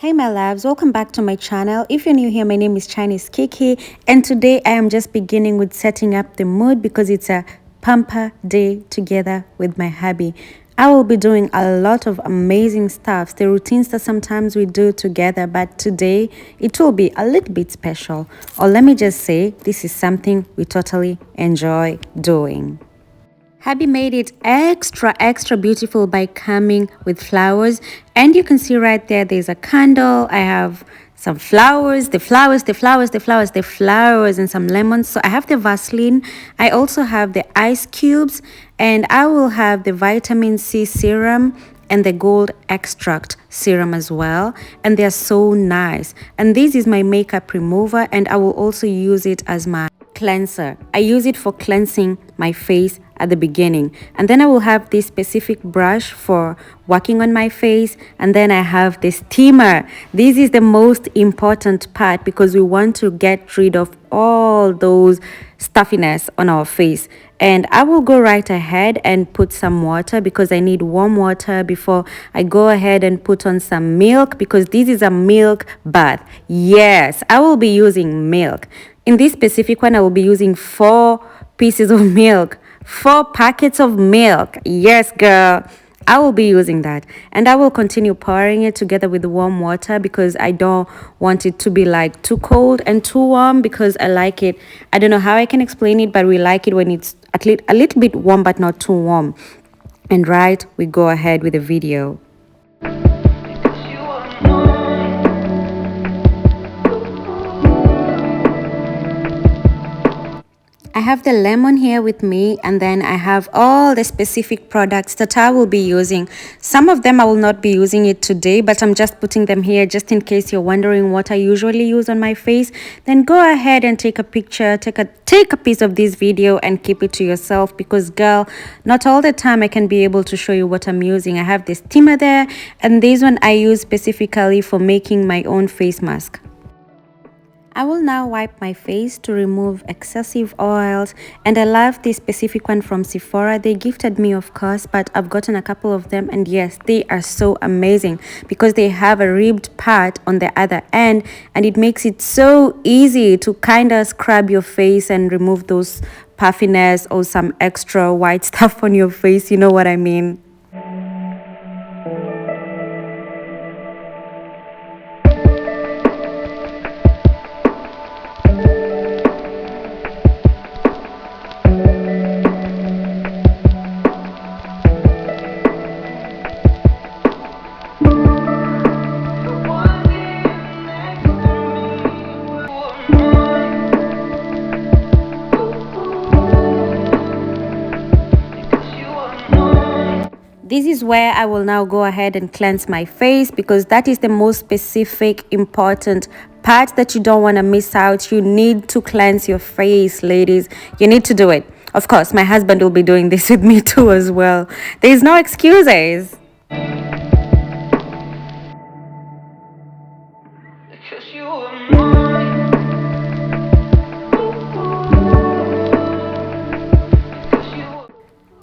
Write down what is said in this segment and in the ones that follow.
Hey my loves, welcome back to my channel. If you're new here, my name is Chinese Kikie, and today I am just beginning with setting up the mood because it's a pamper day together with my hubby. I will be doing a lot of amazing stuff, the routines that sometimes we do together, but today it will be a little bit special. Or let me just say, this is something we totally enjoy doing. Hubby made it extra beautiful by coming with flowers, and you can see right there's a candle. I have some flowers, the flowers and some lemons. So I have the Vaseline, I also have the ice cubes, and I will have the vitamin C serum and the gold extract serum as well, and they're so nice. And this is my makeup remover, and I will also use it as my cleanser. I use it for cleansing my face at the beginning, and then I will have this specific brush for working on my face, and then I have the steamer. This is the most important part because we want to get rid of all those stuffiness on our face. And I will go right ahead and put some water because I need warm water before I go ahead and put on some milk, because this is a milk bath. Yes, I will be using milk. In this specific one, I will be using 4 pieces of milk, 4 packets of milk. Yes, girl. I will be using that, and I will continue pouring it together with warm water because I don't want it to be like too cold and too warm, because I like it. I don't know how I can explain it, but we like it when it's at least a little bit warm but not too warm. And right, we go ahead with the video. I have the lemon here with me, and then I have all the specific products that I will be using. Some of them I will not be using it today, but I'm just putting them here just in case you're wondering what I usually use on my face. Then go ahead and take a picture, take a piece of this video and keep it to yourself, because girl, not all the time I can be able to show you what I'm using. I have this steamer there, and this one I use specifically for making my own face mask. I will now wipe my face to remove excessive oils, and I love this specific one from Sephora. They gifted me, of course, but I've gotten a couple of them, and yes, they are so amazing because they have a ribbed part on the other end, and it makes it so easy to kind of scrub your face and remove those puffiness or some extra white stuff on your face. You know what I mean? This is where I will now go ahead and cleanse my face, because that is the most specific, important part that you don't want to miss out. You need to cleanse your face, ladies. You need to do it. Of course, my husband will be doing this with me too as well. There's no excuses.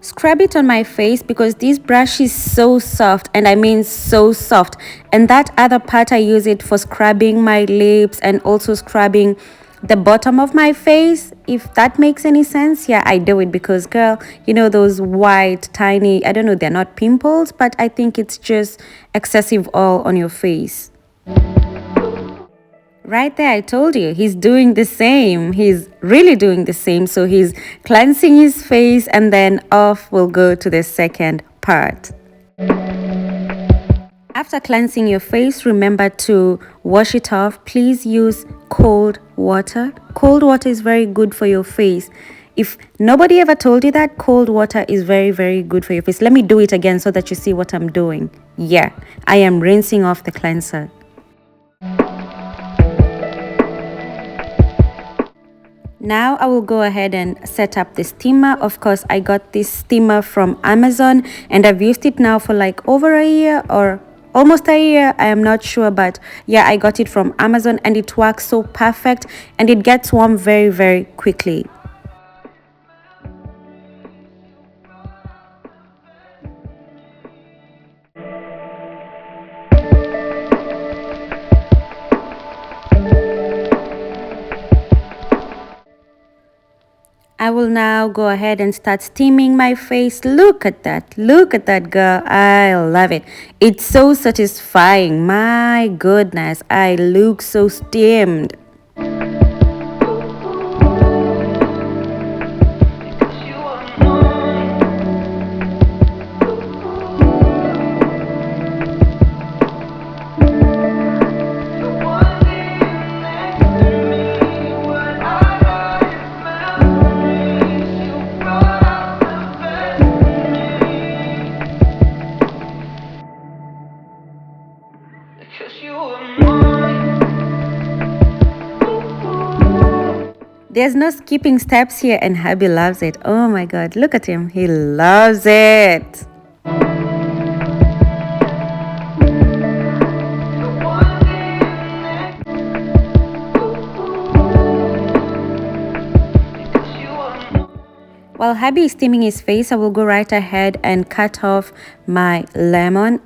Scrub it on my face because this brush is so soft, and I mean so soft. And that other part I use it for scrubbing my lips and also scrubbing the bottom of my face, if that makes any sense. Yeah, I do it because girl, you know those white tiny, I don't know, they're not pimples, but I think it's just excessive oil on your face. Right there, I told you, he's doing the same. He's really doing the same. So he's cleansing his face, and then off we'll go to the second part. After cleansing your face, remember to wash it off. Please use cold water. Cold water is very good for your face. If nobody ever told you that, cold water is very good for your face. Let me do it again so that you see what I'm doing. Yeah, I am rinsing off the cleanser. Now I will go ahead and set up the steamer. Of course, I got this steamer from Amazon, and I've used it now for like over a year or almost a year. I am not sure, but yeah, I got it from Amazon, and it works so perfect, and it gets warm very quickly. will now go ahead and start steaming my face. Look at that. Look at that, girl. I love it. It's so satisfying. My goodness. I look so steamed. There's no skipping steps here, and hubby loves it. Oh my god, look at him. He loves it. While hubby is steaming his face, I will go right ahead and cut off my lemon.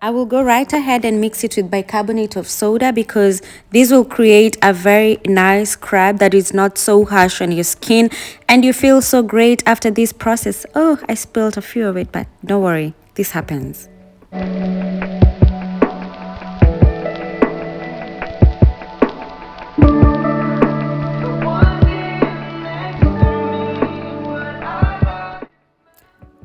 I will go right ahead and mix it with bicarbonate of soda because this will create a very nice scrub that is not so harsh on your skin, and you feel so great after this process. Oh, I spilled a few of it, but don't worry, this happens.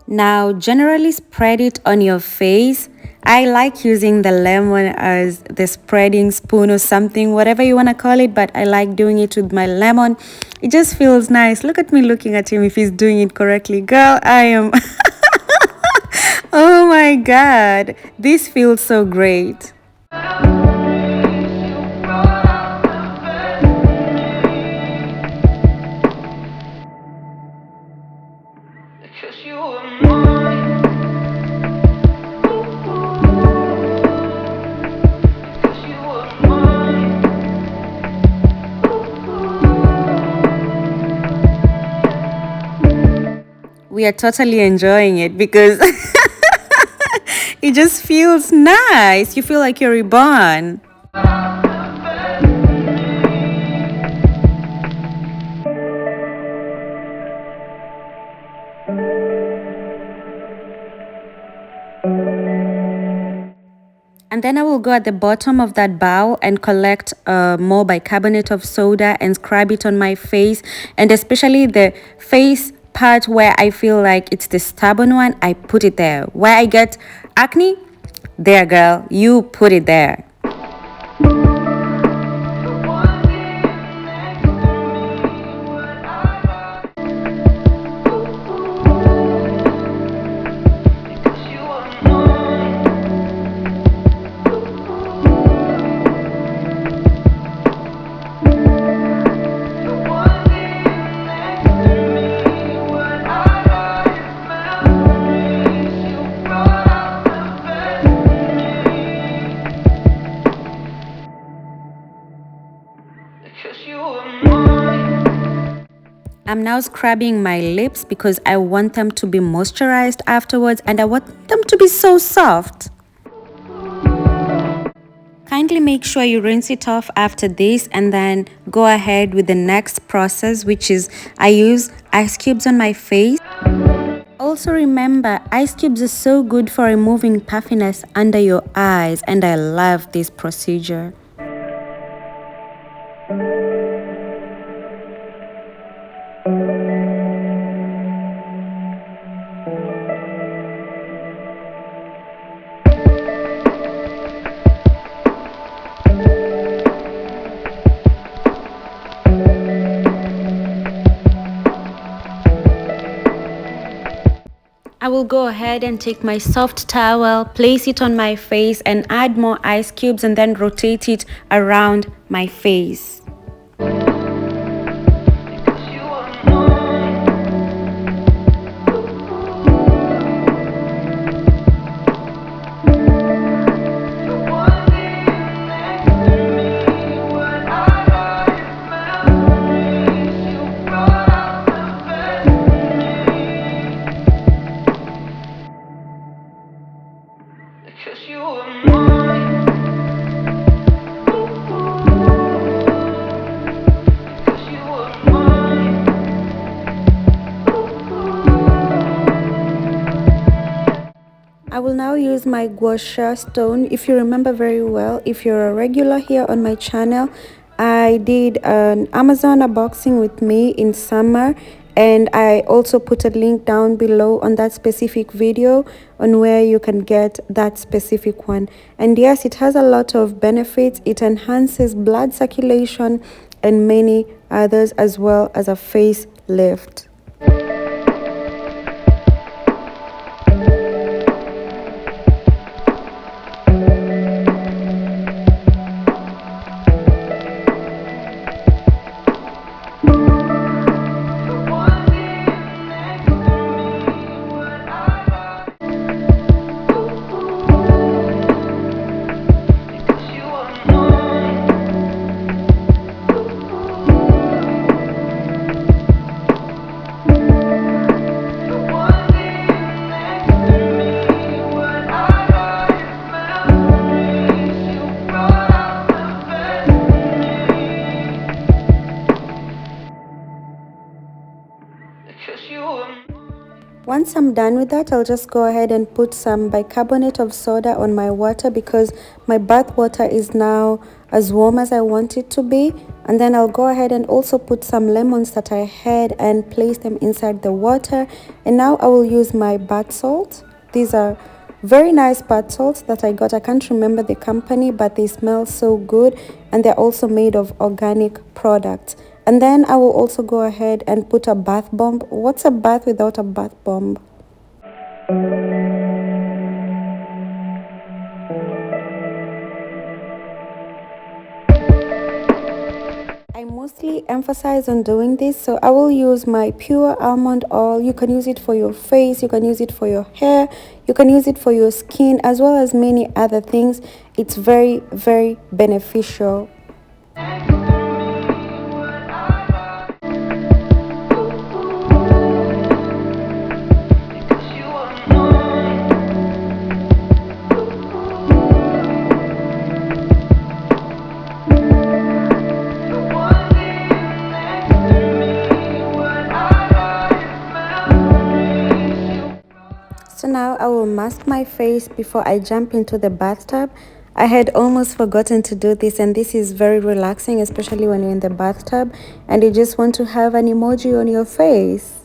Now, generally spread it on your face. I like using the lemon as the spreading spoon or something, whatever you want to call it, but I like doing it with my lemon. It just feels nice. Look at me looking at him if he's doing it correctly. Girl, I am. Oh my God. This feels so great. We are totally enjoying it because it just feels nice. You feel like you're reborn. And then I will go at the bottom of that bowl and collect more bicarbonate of soda and scrub it on my face, and especially the face part where I feel like it's the stubborn one, I put it there. Where I get acne, there girl, you put it there. I'm now scrubbing my lips because I want them to be moisturized afterwards, and I want them to be so soft. Kindly make sure you rinse it off after this and then go ahead with the next process, which is I use ice cubes on my face. Also remember, ice cubes are so good for removing puffiness under your eyes, and I love this procedure. will go ahead and take my soft towel, place it on my face and add more ice cubes and then rotate it around my face. I will now use my gua sha stone. If you remember very well, if you're a regular here on my channel, I did an Amazon unboxing with me in summer, and I also put a link down below on that specific video on where you can get that specific one. And yes, it has a lot of benefits. It enhances blood circulation and many others, as well as a face lift. Once I'm done with that, I'll just go ahead and put some bicarbonate of soda on my water because my bath water is now as warm as I want it to be. And then I'll go ahead and also put some lemons that I had and place them inside the water. And now I will use my bath salt. These are very nice bath salts that I got. I can't remember the company, but they smell so good, and they're also made of organic products. And then I will also go ahead and put a bath bomb. What's a bath without a bath bomb? I mostly emphasize on doing this, so I will use my pure almond oil. You can use it for your face, you can use it for your hair, you can use it for your skin, as well as many other things. It's very, very beneficial. So now I will mask my face before I jump into the bathtub. I had almost forgotten to do this, and this is very relaxing, especially when you're in the bathtub and you just want to have an emoji on your face.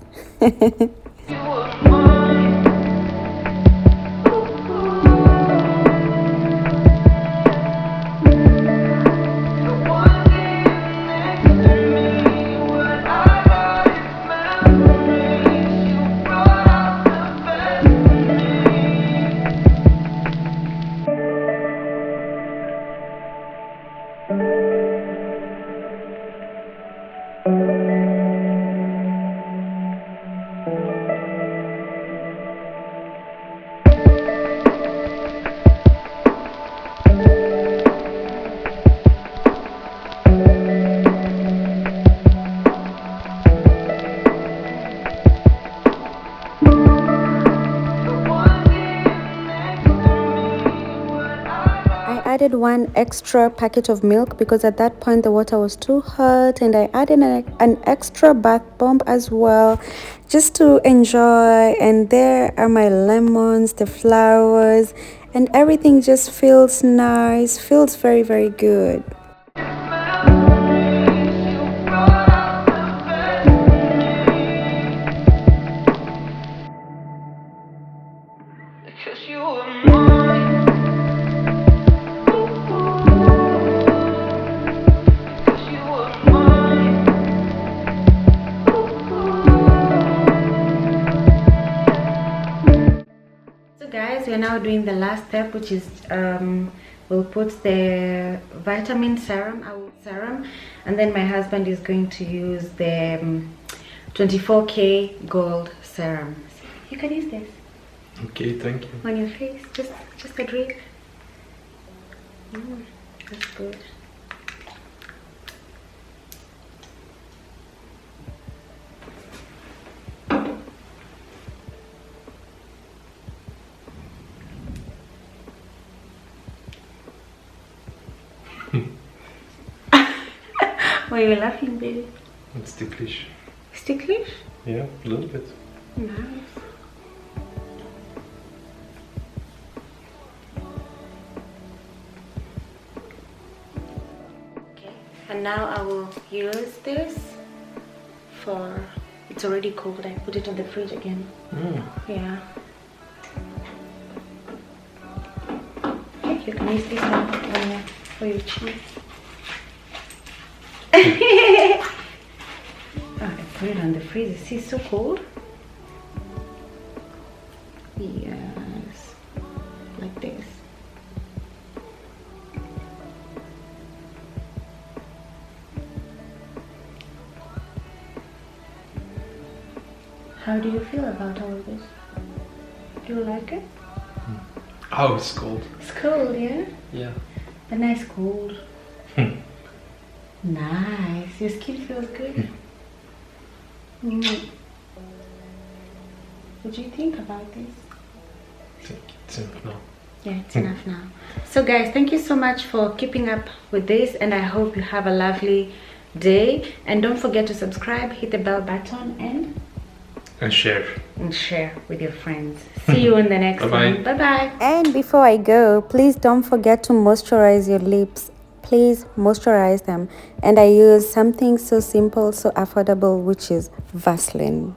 Added one extra packet of milk because at that point the water was too hot, and I added an extra bath bomb as well just to enjoy. And there are my lemons, the flowers, and everything just feels nice, feels very, very good. now doing the last step, which is we'll put the vitamin serum, and then my husband is going to use the 24K gold serum. You can use this. Okay, thank you. On your face, just a drip. That's good. Why are you laughing, baby? It's ticklish. It's ticklish? Yeah, a little bit. Nice. Okay, and now I will use this for, it's already cold, I put it in the fridge again. Yeah. Okay, you can use this one for your cheese. Oh, I put it on the freezer. See, it's so cold. Yes, like this. How do you feel about all of this? Do you like it? Oh, it's cold. It's cold, yeah? Yeah. A nice cold. Nice. Your skin feels good. What do you think about this? I think it's enough now. Yeah, it's enough now. So guys, thank you so much for keeping up with this, and I hope you have a lovely day. And don't forget to subscribe, hit the bell button, And share. and share with your friends. See you in the next one. Bye bye. And before I go, please don't forget to moisturize your lips. Please moisturize them. And I use something so simple, so affordable, which is Vaseline.